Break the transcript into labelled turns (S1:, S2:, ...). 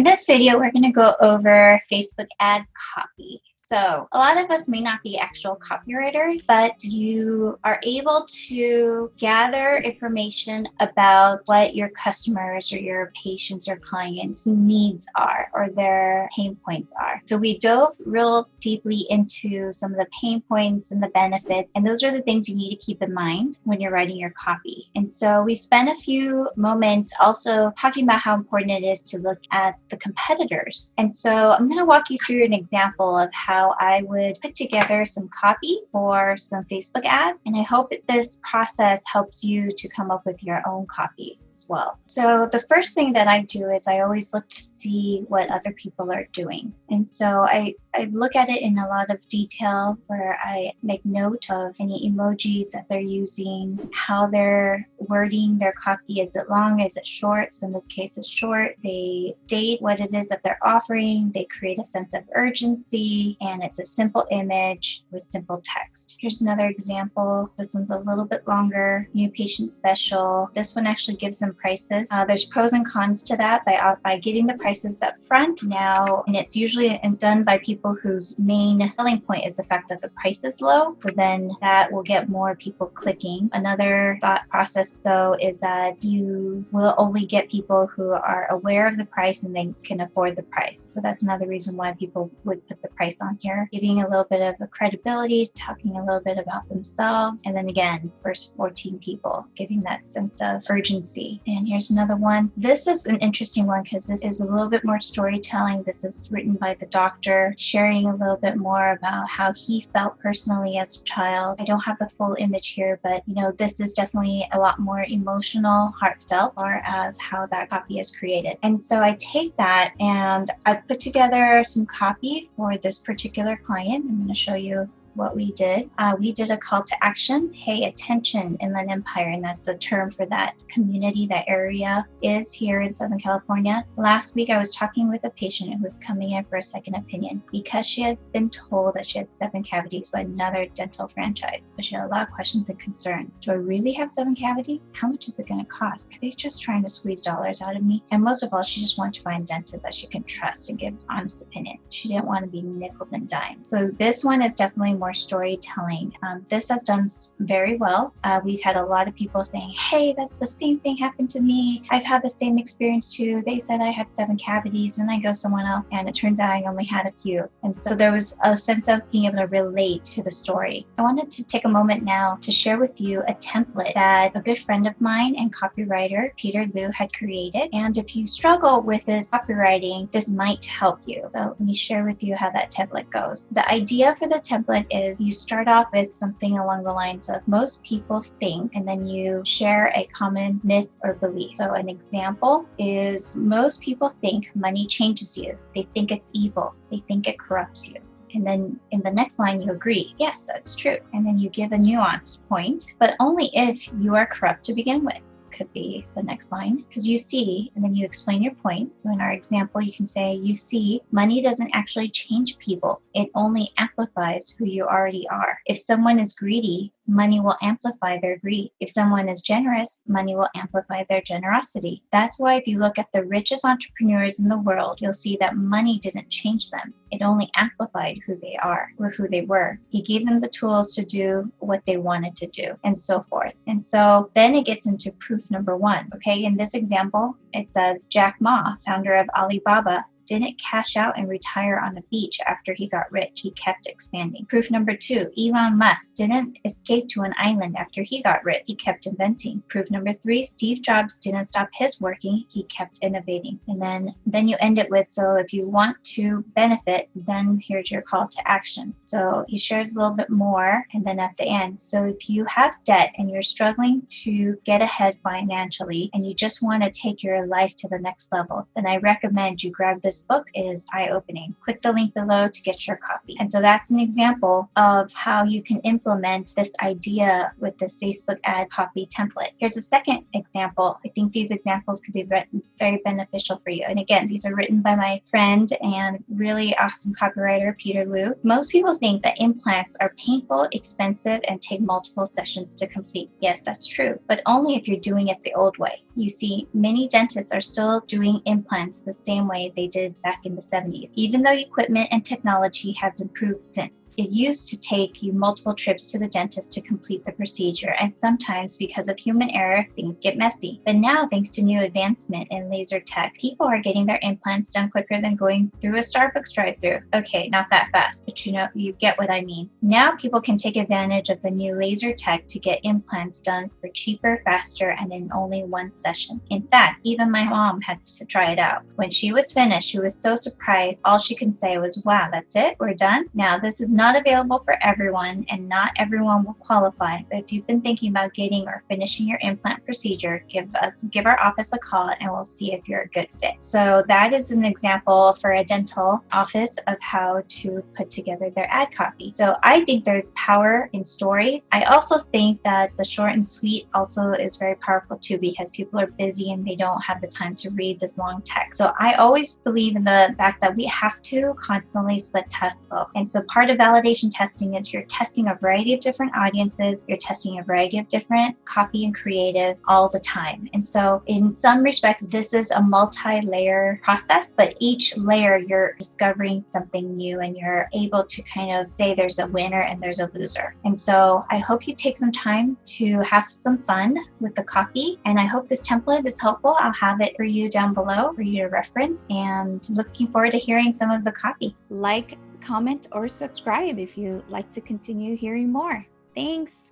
S1: In this video, we're going to go over Facebook ad copy. So a lot of us may not be actual copywriters, but you are able to gather information about what your customers or your patients or clients' needs are or their pain points are. So we dove real deeply into some of the pain points and the benefits, and those are the things you need to keep in mind when you're writing your copy. And so we spent a few moments also talking about how important it is to look at the competitors. And so I'm going to walk you through an example of how I would put together some copy for some Facebook ads. And I hope that this process helps you to come up with your own copy as well. So the first thing that I do is I always look to see what other people are doing. And so I look at it in a lot of detail where I make note of any emojis that they're using, how they're wording their copy. Is it long? Is it short? So in this case, it's short. They state what it is that they're offering. They create a sense of urgency, and it's a simple image with simple text. Here's another example. This one's a little bit longer. New patient special. This one actually gives them prices. There's pros and cons to that by giving the prices up front now, and it's usually done by people whose main selling point is the fact that the price is low. So then that will get more people clicking. Another thought process though is that you will only get people who are aware of the price and they can afford the price. So that's another reason why people would put the price on here, giving a little bit of a credibility, talking a little bit about themselves. And then again, first 14 people, giving that sense of urgency. And here's another one. This is an interesting one because this is a little bit more storytelling. This is written by the doctor, sharing a little bit more about how he felt personally as a child. I don't have the full image here, but this is definitely a lot more emotional, heartfelt, as far as how that copy is created. And so I take that and I put together some copy for this particular client. I'm going to show you what we did. We did a call to action. Hey, attention, Inland Empire, and that's a term for that community, that area is here in Southern California. Last week, I was talking with a patient who was coming in for a second opinion because she had been told that she had 7 cavities by another dental franchise, but she had a lot of questions and concerns. Do I really have 7 cavities? How much is it going to cost? Are they just trying to squeeze dollars out of me? And most of all, she just wanted to find a dentist that she can trust and give honest opinion. She didn't want to be nickel and dime. So this one is definitely more storytelling. This has done very well. We've had a lot of people saying, hey, that's the same thing happened to me. I've had the same experience too. They said I had 7 cavities and I go someone else and it turns out I only had a few. And so there was a sense of being able to relate to the story. I wanted to take a moment now to share with you a template that a good friend of mine and copywriter, Peter Liu, had created. And if you struggle with this copywriting, this might help you. So let me share with you how that template goes. The idea for the template is you start off with something along the lines of most people think, and then you share a common myth or belief. So an example is most people think money changes you. They think it's evil. They think it corrupts you. And then in the next line, you agree, yes, that's true. And then you give a nuanced point, but only if you are corrupt to begin with. Could be the next line, because you see, and then you explain your point. So in our example, you can say, you see, money doesn't actually change people. It only amplifies who you already are. If someone is greedy, money will amplify their greed. If someone is generous, money will amplify their generosity. That's why if you look at the richest entrepreneurs in the world, you'll see that money didn't change them. It only amplified who they are or who they were. He gave them the tools to do what they wanted to do and so forth. And so then it gets into proof number 1. Okay, in this example, it says Jack Ma, founder of Alibaba, didn't cash out and retire on the beach after he got rich. He kept expanding. Proof number 2, Elon Musk didn't escape to an island after he got rich. He kept inventing. Proof number 3, Steve Jobs didn't stop his working. He kept innovating. And then you end it with, so if you want to benefit, then here's your call to action. So he shares a little bit more. And then at the end, so if you have debt and you're struggling to get ahead financially and you just want to take your life to the next level, then I recommend you grab this this book is eye-opening. Click the link below to get your copy. And so that's an example of how you can implement this idea with the Facebook ad copy template. Here's a second example. I think these examples could be very beneficial for you. And again, these are written by my friend and really awesome copywriter, Peter Liu. Most people think that implants are painful, expensive, and take multiple sessions to complete. Yes, that's true, but only if you're doing it the old way. You see, many dentists are still doing implants the same way they did back in the 70s, even though equipment and technology has improved since. It used to take you multiple trips to the dentist to complete the procedure, and sometimes because of human error, things get messy. But now, thanks to new advancement in laser tech, people are getting their implants done quicker than going through a Starbucks drive-thru. Okay, not that fast, but you get what I mean. Now people can take advantage of the new laser tech to get implants done for cheaper, faster, and in only one session. In fact, even my mom had to try it out. When she was finished, she was so surprised. All she could say was, "Wow, that's it? We're done?" Now, this is not available for everyone, and not everyone will qualify. But if you've been thinking about getting or finishing your implant procedure, give our office a call, and we'll see if you're a good fit. So that is an example for a dental office of how to put together their ad copy. So I think there's power in stories. I also think that the short and sweet also is very powerful too, because people are busy and they don't have the time to read this long text. So I always believe in the fact that we have to constantly split test both. And so part of validation testing is you're testing a variety of different audiences, you're testing a variety of different copy and creative all the time. And so in some respects, this is a multi-layer process, but each layer you're discovering something new and you're able to kind of say there's a winner and there's a loser. And so I hope you take some time to have some fun with the copy. And I hope this template is helpful. I'll have it for you down below for you to reference, and looking forward to hearing some of the copy.
S2: Like, comment, or subscribe if you'd like to continue hearing more. Thanks.